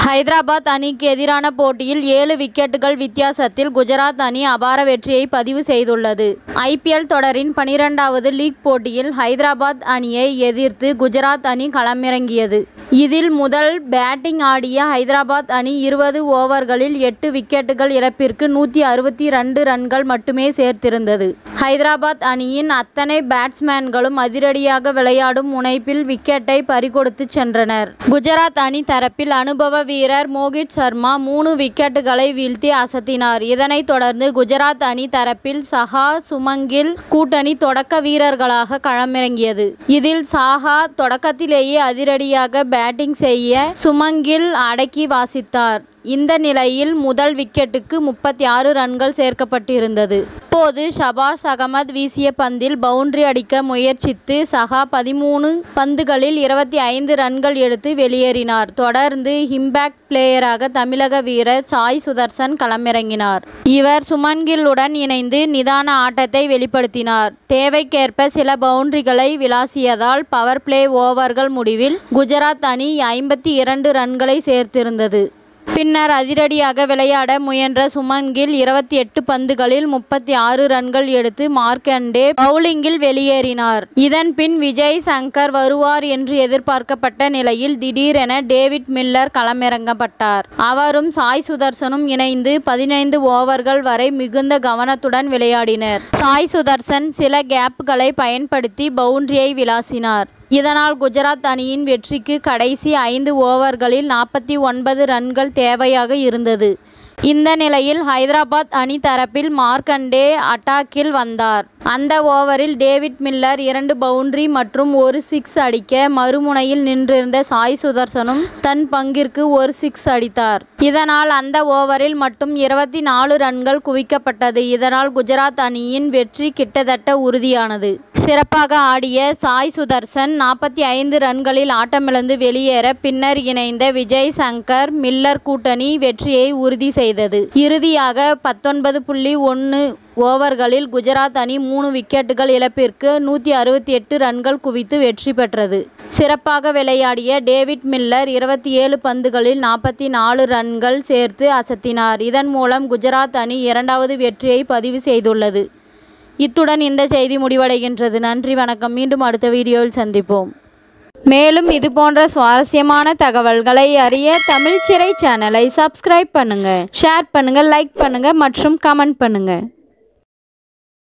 ஹைதராபாத் அணிக்கு எதிரான போட்டியில் 7 விக்கெட்டுகள் வித்தியாசத்தில் குஜராத் அணி அபார வெற்றியை பதிவு செய்துள்ளது. ஐபிஎல் தொடரின் 12வது லீக் போட்டியில் ஹைதராபாத் அணியை எதிர்த்து குஜராத் அணி களமிறங்கியது. இதில் முதல் பேட்டிங் ஆடிய ஹைதராபாத் அணி 20 ஓவர்களில் 8 விக்கெட்டுகள் இழப்பிற்கு 162 ரன்கள் மட்டுமே சேர்த்திருந்தது. ஹைதராபாத் அணியின் அத்தனை பேட்ஸ்மேன்களும் அதிரடியாக விளையாடும் முனைப்பில் விக்கெட்டை பறிகொடுத்து சென்றனர். குஜராத் அணி தரப்பில் அனுபவ வீரர் மோகித் சர்மா 3 விக்கெட்டுகளை வீழ்த்தி அசத்தினார். இதனைத் தொடர்ந்து குஜராத் அணி தரப்பில் சஹா, சுமங்கில் கூட்டணி தொடக்க வீரர்களாக களமிறங்கியது. இதில் சாஹா தொடக்கத்திலேயே அதிரடியாக பேட்டிங் செய்ய சுமங்கில் அடக்கி வாசித்தார். இந்த நிலையில் முதல் விக்கெட்டுக்கு 36 ரன்கள் சேர்க்கப்பட்டிருந்தது. அப்போது ஷபாஸ் அகமது வீசிய பந்தில் பவுண்டரி அடிக்க முயற்சித்து சஹா 13 பந்துகளில் 25 ரன்கள் எடுத்து வெளியேறினார். தொடர்ந்து இம்பாக்ட் பிளேயராக தமிழக வீரர் சாய் சுதர்சன் களமிறங்கினார். இவர் சுமன்கில்லுடன் இணைந்து நிதான ஆட்டத்தை வெளிப்படுத்தினார். தேவைக்கேற்ப சில பவுண்டரிகளை விளாசியதால் பவர் பிளே ஓவர்கள் முடிவில் குஜராத் அணி 52 ரன்களை சேர்த்திருந்தது. பின்னர் அதிரடியாக விளையாட முயன்ற சுமன்கில் 28 பந்துகளில் 36 ரன்கள் எடுத்து மார்க்கண்டே பவுலிங்கில் வெளியேறினார். இதன் பின் விஜய் சங்கர் வருவார் என்று எதிர்பார்க்கப்பட்ட நிலையில் திடீரென டேவிட் மில்லர் களமிறக்கப்பட்டார். அவரும் சாய் சுதர்சனும் இணைந்து 15 ஓவர்கள் வரை மிகுந்த கவனத்துடன் விளையாடினர். சாய் சுதர்சன் சில கேப்களை பயன்படுத்தி பவுண்டரியை விளாசினார். இதனால் குஜராத் அணியின் வெற்றிக்கு கடைசி 5 ஓவர்களில் 49 ரன்கள் தேவையாக இருந்தது. இந்த நிலையில் ஹைதராபாத் அணி தரப்பில் மார்க்கண்டே அட்டாக்கில் வந்தார். அந்த ஓவரில் டேவிட் மில்லர் 2 பவுண்டரி மற்றும் 1 சிக்ஸ் அடிக்க மறுமுனையில் நின்றிருந்த சாய் சுதர்சனும் தன் பங்கிற்கு 1 சிக்ஸ் அடித்தார். இதனால் அந்த ஓவரில் மட்டும் 24 ரன்கள் குவிக்கப்பட்டது. இதனால் குஜராத் அணியின் வெற்றி கிட்டத்தட்ட உறுதியானது. சிறப்பாக ஆடிய சாய் சுதர்சன் 45 ரன்களில் ஆட்டமிழந்து வெளியேற பின்னர் இணைந்த விஜய் சங்கர் மில்லர் கூட்டணி வெற்றியை உறுதி செய்தது. இறுதியாக 19.1 ஓவர்களில் குஜராத் அணி 3 விக்கெட்டுகள் இழப்பிற்கு 168 ரன்கள் குவித்து வெற்றி பெற்றது. சிறப்பாக விளையாடிய டேவிட் மில்லர் 27 பந்துகளில் 44 ரன்கள் சேர்த்து அசத்தினார். இதன் மூலம் குஜராத் அணி 2வது வெற்றியை பதிவு செய்துள்ளது. இத்துடன் இந்த செய்தி முடிவடைகின்றது. நன்றி, வணக்கம். மீண்டும் அடுத்த வீடியோவில் சந்திப்போம். மேலும் இதுபோன்ற சுவாரஸ்யமான தகவல்களை அறிய தமிழ் சிறை சேனலை சப்ஸ்கிரைப் பண்ணுங்க, ஷேர் பண்ணுங்க, லைக் பண்ணுங்க மற்றும் கமெண்ட் பண்ணுங்க.